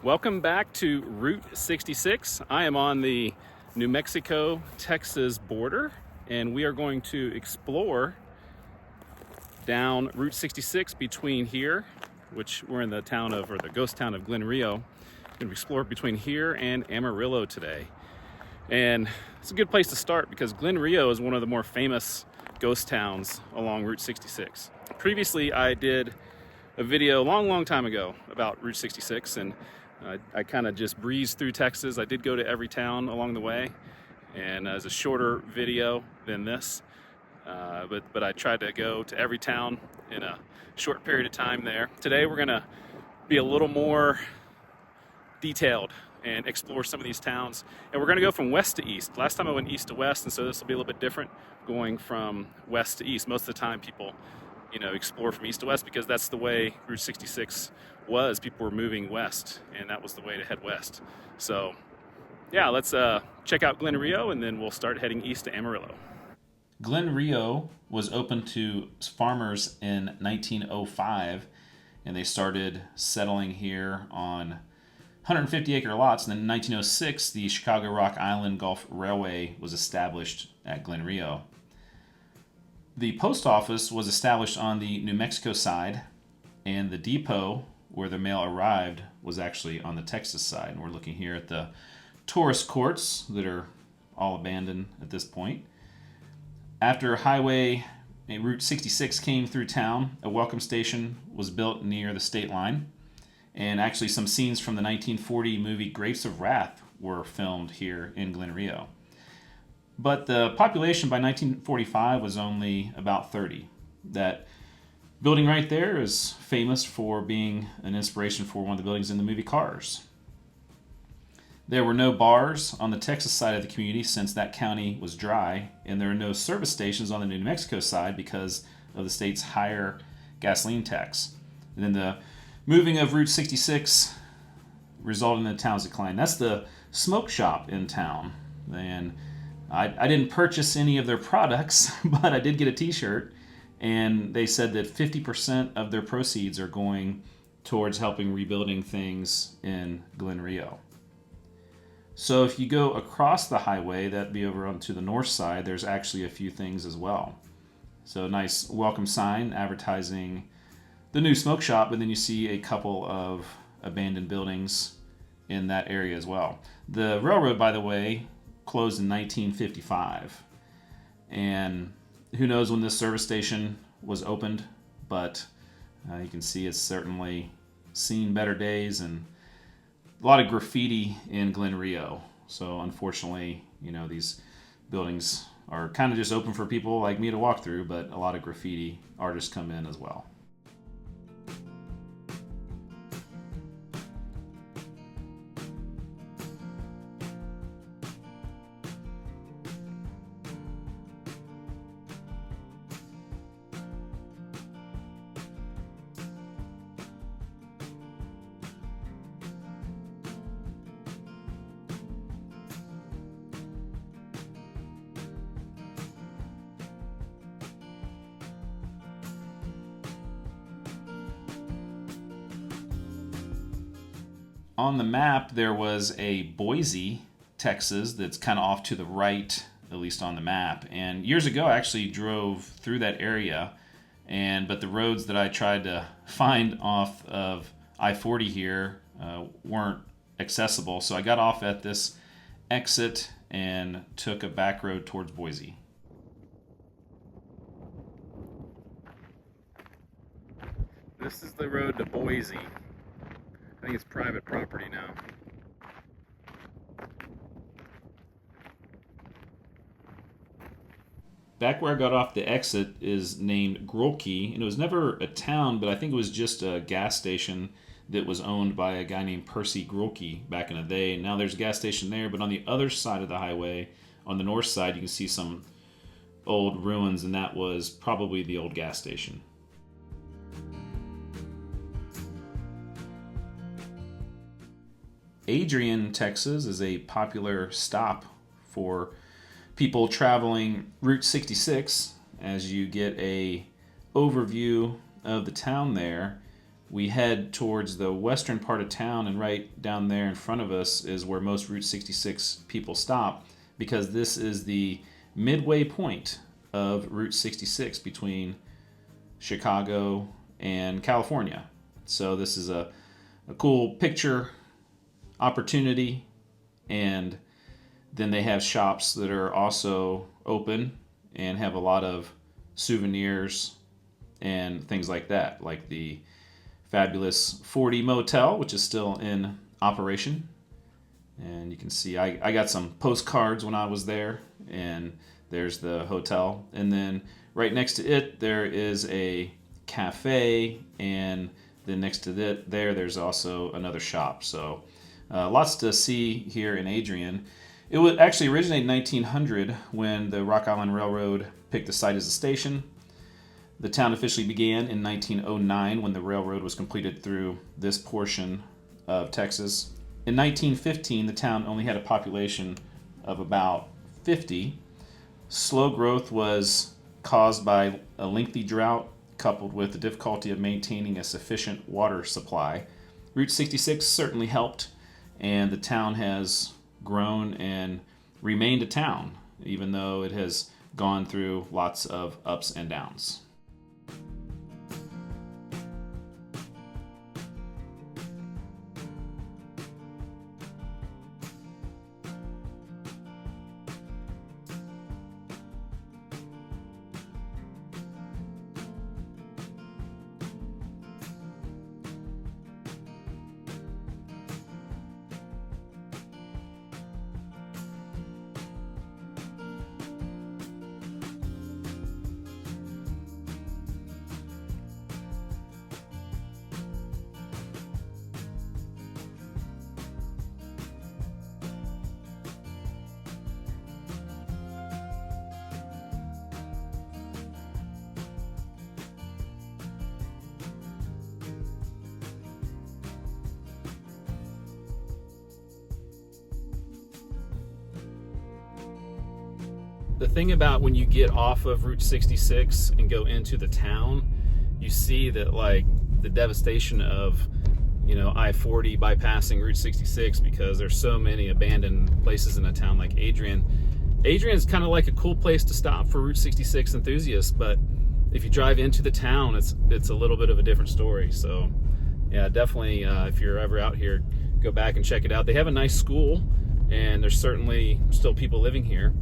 Welcome back to Route 66. I am on the New Mexico-Texas border, and we are going to explore down Route 66 between here, which we're in the town of, or the ghost town of Glenrio. We're going to explore between here and Amarillo today. And it's a good place to start because Glenrio is one of the more famous ghost towns along Route 66. Previously, I did a video a long time ago about Route 66, and I kind of just breezed through Texas. I did go to every town along the way, and it's a shorter video than this, but I tried to go to every town in a short period of time there. Today we're going to be a little more detailed and explore some of these towns, and we're going to go from west to east. Last time I went east to west, and so this will be a little bit different, going from west to east. Most of the time people explore from east to west because that's the way Route 66 was. People were moving west, and that was the way to head west. So yeah, let's check out Glenrio, and then we'll start heading east to Amarillo. Glenrio was opened to farmers in 1905, and they started settling here on 150-acre lots. And then in 1906, the Chicago Rock Island Gulf Railway was established at Glenrio. The post office was established on the New Mexico side, and the depot where the mail arrived was actually on the Texas side. And we're looking here at the tourist courts that are all abandoned at this point. After Route 66 came through town, a welcome station was built near the state line. And actually some scenes from the 1940 movie Grapes of Wrath were filmed here in Glenrio. But the population by 1945 was only about 30. That building right there is famous for being an inspiration for one of the buildings in the movie Cars. There were no bars on the Texas side of the community since that county was dry, and there are no service stations on the New Mexico side because of the state's higher gasoline tax. And then the moving of Route 66 resulted in the town's decline. That's the smoke shop in town. And I didn't purchase any of their products, but I did get a t-shirt, and they said that 50% of their proceeds are going towards helping rebuilding things in Glenrio. So if you go across the highway, that'd be over onto the north side, there's actually a few things as well. So a nice welcome sign advertising the new smoke shop, and then you see a couple of abandoned buildings in that area as well. The railroad, by the way, closed in 1955, and who knows when this service station was opened, but you can see it's certainly seen better days, and a lot of graffiti in Glenrio. So unfortunately, these buildings are kind of just open for people like me to walk through, but a lot of graffiti artists come in as well. On the map, there was a Boise, Texas, that's kind of off to the right, at least on the map. And years ago, I actually drove through that area, but the roads that I tried to find off of I-40 here weren't accessible. So I got off at this exit and took a back road towards Boise. This is the road to Boise. I think it's private property now. Back where I got off the exit is named Gruhlkey, and it was never a town, but I think it was just a gas station that was owned by a guy named Percy Gruhlkey back in the day. Now there's a gas station there, but on the other side of the highway, on the north side, you can see some old ruins, and that was probably the old gas station. Adrian, Texas is a popular stop for people traveling Route 66 as you get a overview of the town there. we head towards the western part of town, and right down there in front of us is where most Route 66 people stop, because this is the midway point of Route 66 between Chicago and California. So this is a cool picture opportunity. And then they have shops that are also open and have a lot of souvenirs and things like that, like the fabulous 40 Motel, which is still in operation. And you can see I got some postcards when I was there, and there's the hotel. And then right next to it, there is a cafe, and then next to it, there's also another shop. So lots to see here in Adrian. It would actually originate in 1900 when the Rock Island Railroad picked the site as a station. The town officially began in 1909 when the railroad was completed through this portion of Texas. In 1915, the town only had a population of about 50. Slow growth was caused by a lengthy drought coupled with the difficulty of maintaining a sufficient water supply. Route 66 certainly helped, and the town has grown and remained a town, even though it has gone through lots of ups and downs. The thing about when you get off of Route 66 and go into the town, you see that like the devastation of, you know, I-40 bypassing Route 66, because there's so many abandoned places in a town like Adrian. Adrian's kind of like a cool place to stop for Route 66 enthusiasts, but if you drive into the town, it's a little bit of a different story. So yeah, definitely if you're ever out here, go back and check it out. They have a nice school, and there's certainly still people living here.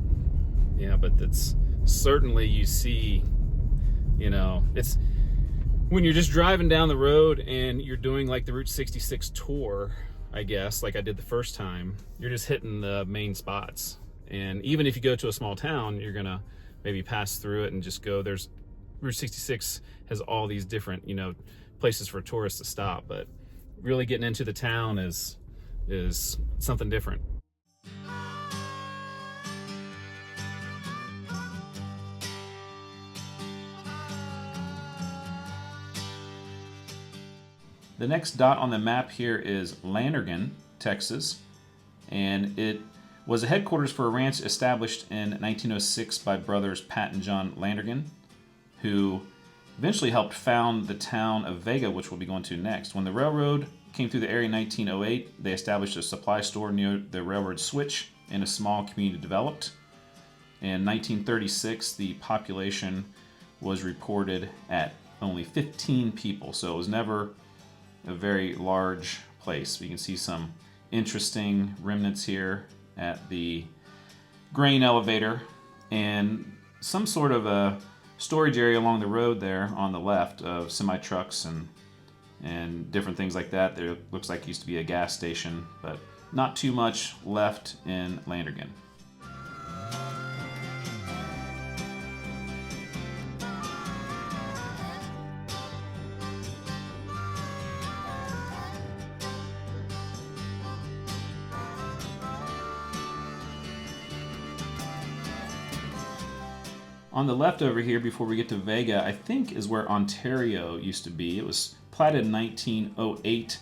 Yeah, but it's certainly, you see, you know, it's when you're just driving down the road and you're doing like the Route 66 tour, I guess, like I did the first time, you're just hitting the main spots. And even if you go to a small town, you're gonna maybe pass through it and just go, there's Route 66 has all these different, you know, places for tourists to stop, but really getting into the town is something different. The next dot on the map here is Landergin, Texas, and it was a headquarters for a ranch established in 1906 by brothers Pat and John Landergin, who eventually helped found the town of Vega, which we'll be going to next. When the railroad came through the area in 1908, they established a supply store near the railroad switch, and a small community developed. In 1936, the population was reported at only 15 people, so it was never a very large place. We can see some interesting remnants here at the grain elevator, and some sort of a storage area along the road there on the left of semi-trucks and different things like that. There looks like used to be a gas station, but not too much left in Landergin. On the left over here, before we get to Vega, I think is where Ontario used to be. It was platted in 1908.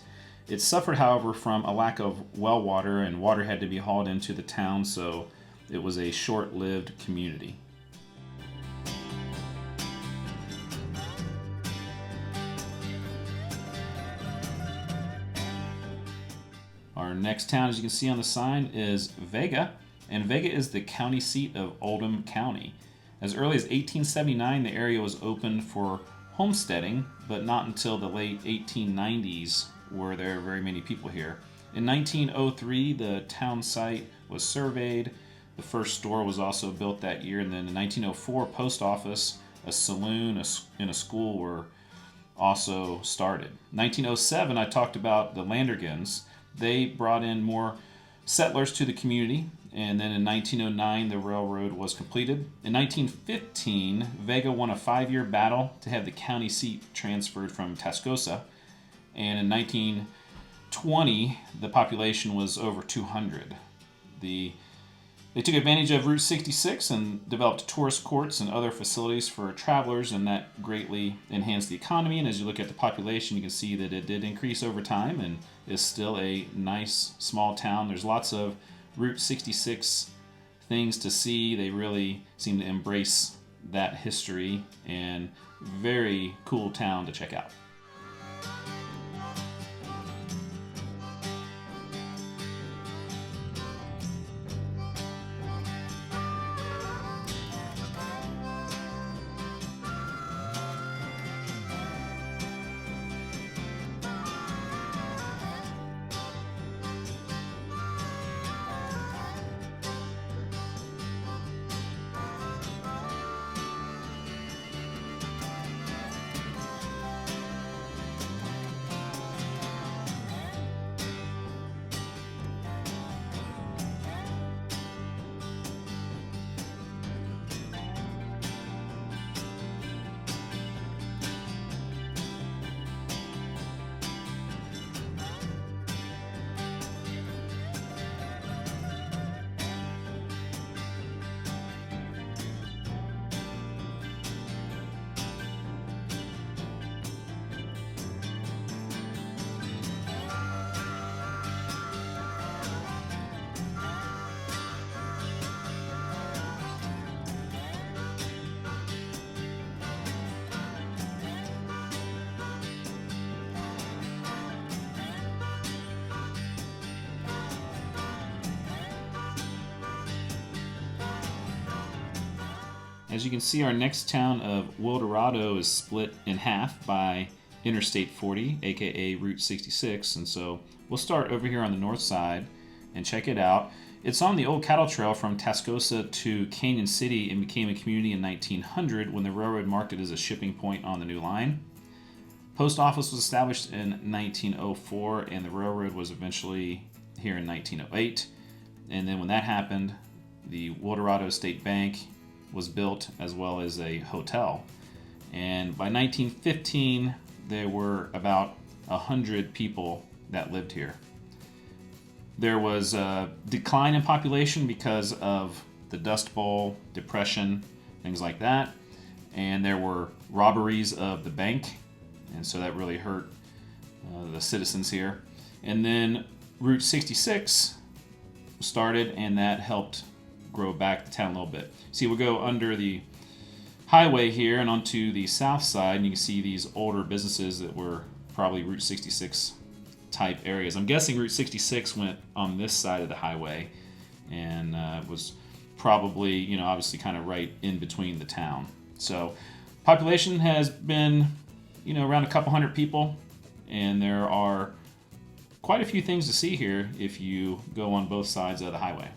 It suffered, however, from a lack of well water, and water had to be hauled into the town, so it was a short-lived community. Our next town, as you can see on the sign, is Vega, and Vega is the county seat of Oldham County. As early as 1879, the area was opened for homesteading, but not until the late 1890s were there very many people here. In 1903, the town site was surveyed. The first store was also built that year, and then in 1904, post office, a saloon, and a school were also started. 1907, I talked about the Landergins. They brought in more settlers to the community, and then in 1909, the railroad was completed. In 1915, Vega won a 5-year battle to have the county seat transferred from Tascosa, and in 1920, the population was over 200. They took advantage of Route 66 and developed tourist courts and other facilities for travelers, and that greatly enhanced the economy. And as you look at the population, you can see that it did increase over time and is still a nice small town. There's lots of Route 66 things to see. They really seem to embrace that history, and very cool town to check out. As you can see, our next town of Wildorado is split in half by Interstate 40, aka Route 66, and so we'll start over here on the north side and check it out. It's on the old cattle trail from Tascosa to Canyon City and became a community in 1900 when the railroad marked it as a shipping point on the new line. Post office was established in 1904, and the railroad was eventually here in 1908. And then when that happened, the Wildorado State Bank was built, as well as a hotel. And by 1915, there were about 100 people that lived here. There was a decline in population because of the Dust Bowl, Depression, things like that. And there were robberies of the bank, and so that really hurt the citizens here. And then Route 66 started, and that helped grow back the town a little bit. See, we'll go under the highway here and onto the south side, and you can see these older businesses that were probably Route 66 type areas. I'm guessing Route 66 went on this side of the highway, and was probably, obviously kind of right in between the town. So population has been, around a couple hundred people, and there are quite a few things to see here if you go on both sides of the highway.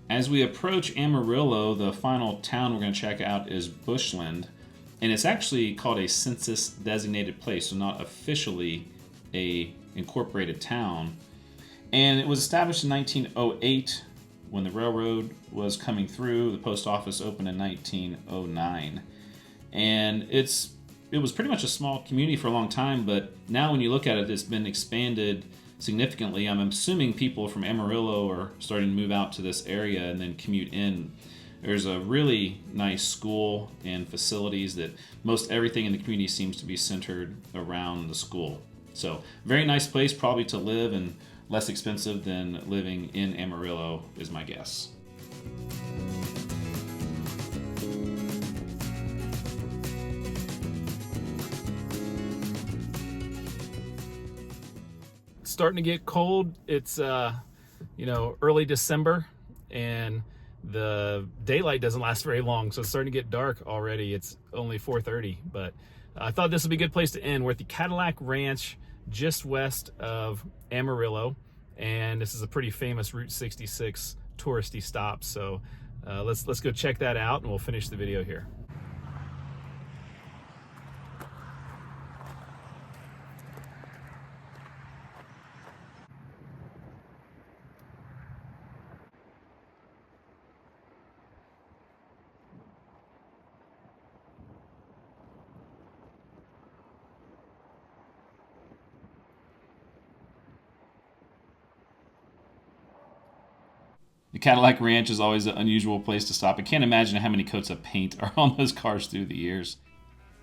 As we approach Amarillo, the final town we're going to check out is Bushland, and it's actually called a census-designated place, so not officially a incorporated town. And it was established in 1908 when the railroad was coming through. The post office opened in 1909. And it was pretty much a small community for a long time, but now when you look at it, it's been expanded significantly. I'm assuming people from Amarillo are starting to move out to this area and then commute in. There's a really nice school and facilities that most everything in the community seems to be centered around the school. So very nice place probably to live, and less expensive than living in Amarillo is my guess. Starting to get cold. It's early December, and the daylight doesn't last very long, so it's starting to get dark already. It's only 4:30, but I thought this would be a good place to end. We're at the Cadillac Ranch just west of Amarillo, and this is a pretty famous Route 66 touristy stop, so let's go check that out, and we'll finish the video here. The Cadillac Ranch is always an unusual place to stop. I can't imagine how many coats of paint are on those cars through the years.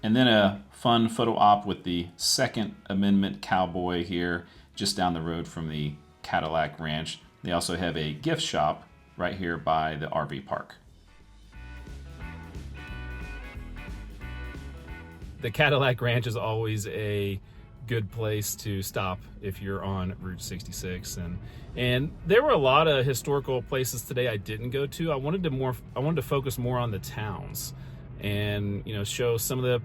And then a fun photo op with the Second Amendment cowboy here, just down the road from the Cadillac Ranch. They also have a gift shop right here by the RV park. The Cadillac Ranch is always a good place to stop if you're on Route 66, and there were a lot of historical places today I didn't go to. I wanted to focus more on the towns, and show some of the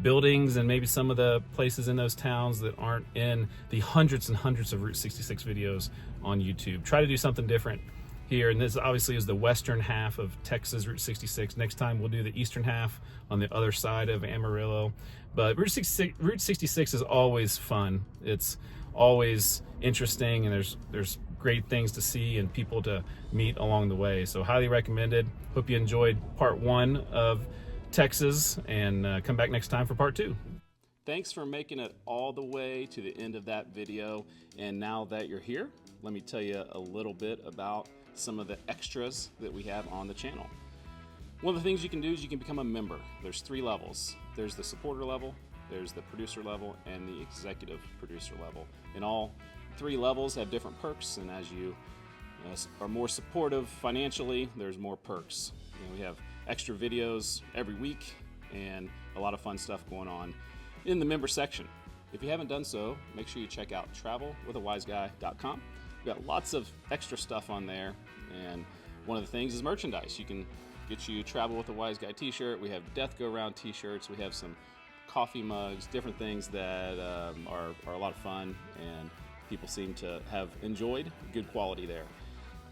buildings and maybe some of the places in those towns that aren't in the hundreds and hundreds of Route 66 videos on YouTube. Try to do something different here, and this obviously is the western half of Texas Route 66. Next time we'll do the eastern half on the other side of Amarillo. But Route 66 is always fun. It's always interesting, and there's great things to see and people to meet along the way. So highly recommended. Hope you enjoyed part 1 of Texas, and come back next time for part 2. Thanks for making it all the way to the end of that video. And now that you're here, let me tell you a little bit about some of the extras that we have on the channel. One of the things you can do is you can become a member. There's 3 levels. There's the supporter level, there's the producer level, and the executive producer level. And all 3 levels have different perks, and as you are more supportive financially, there's more perks. We have extra videos every week and a lot of fun stuff going on in the member section. If you haven't done so, make sure you check out travelwithawiseguy.com. We've got lots of extra stuff on there, and one of the things is merchandise. You can get you Travel with a Wise Guy t-shirt. We have Death Go Round t-shirts. We have some coffee mugs, different things that are a lot of fun, and people seem to have enjoyed. Good quality there.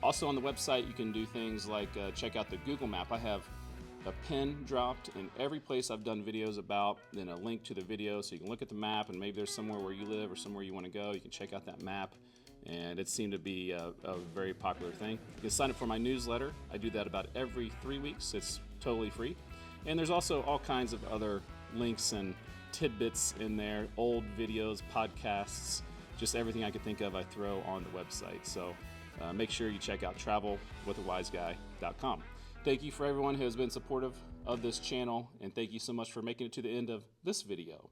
Also on the website, you can do things like check out the Google map. I have a pin dropped in every place I've done videos about, then a link to the video, so you can look at the map, and maybe there's somewhere where you live or somewhere you want to go. You can check out that map, and it seemed to be a very popular thing. You can sign up for my newsletter. I do that about every 3 weeks. It's totally free. And there's also all kinds of other links and tidbits in there, old videos, podcasts, just everything I could think of I throw on the website. So make sure you check out travelwithawiseguy.com. Thank you for everyone who has been supportive of this channel, and thank you so much for making it to the end of this video.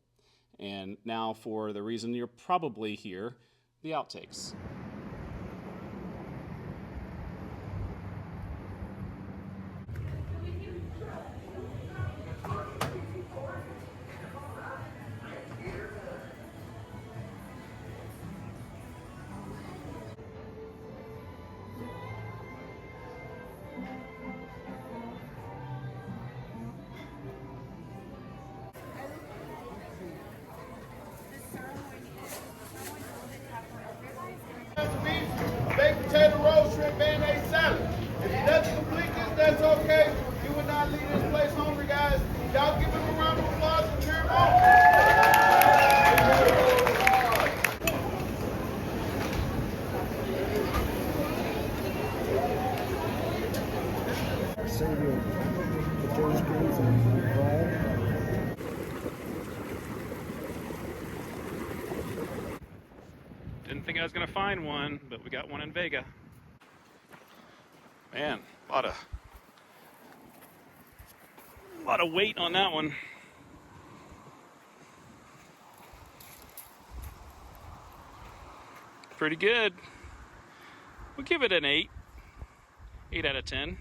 And now for the reason you're probably here, the outtakes. guys gonna find one, but we got one in Vega. Man, a lot of weight on that one. Pretty good. We'll give it an 8 out of 10.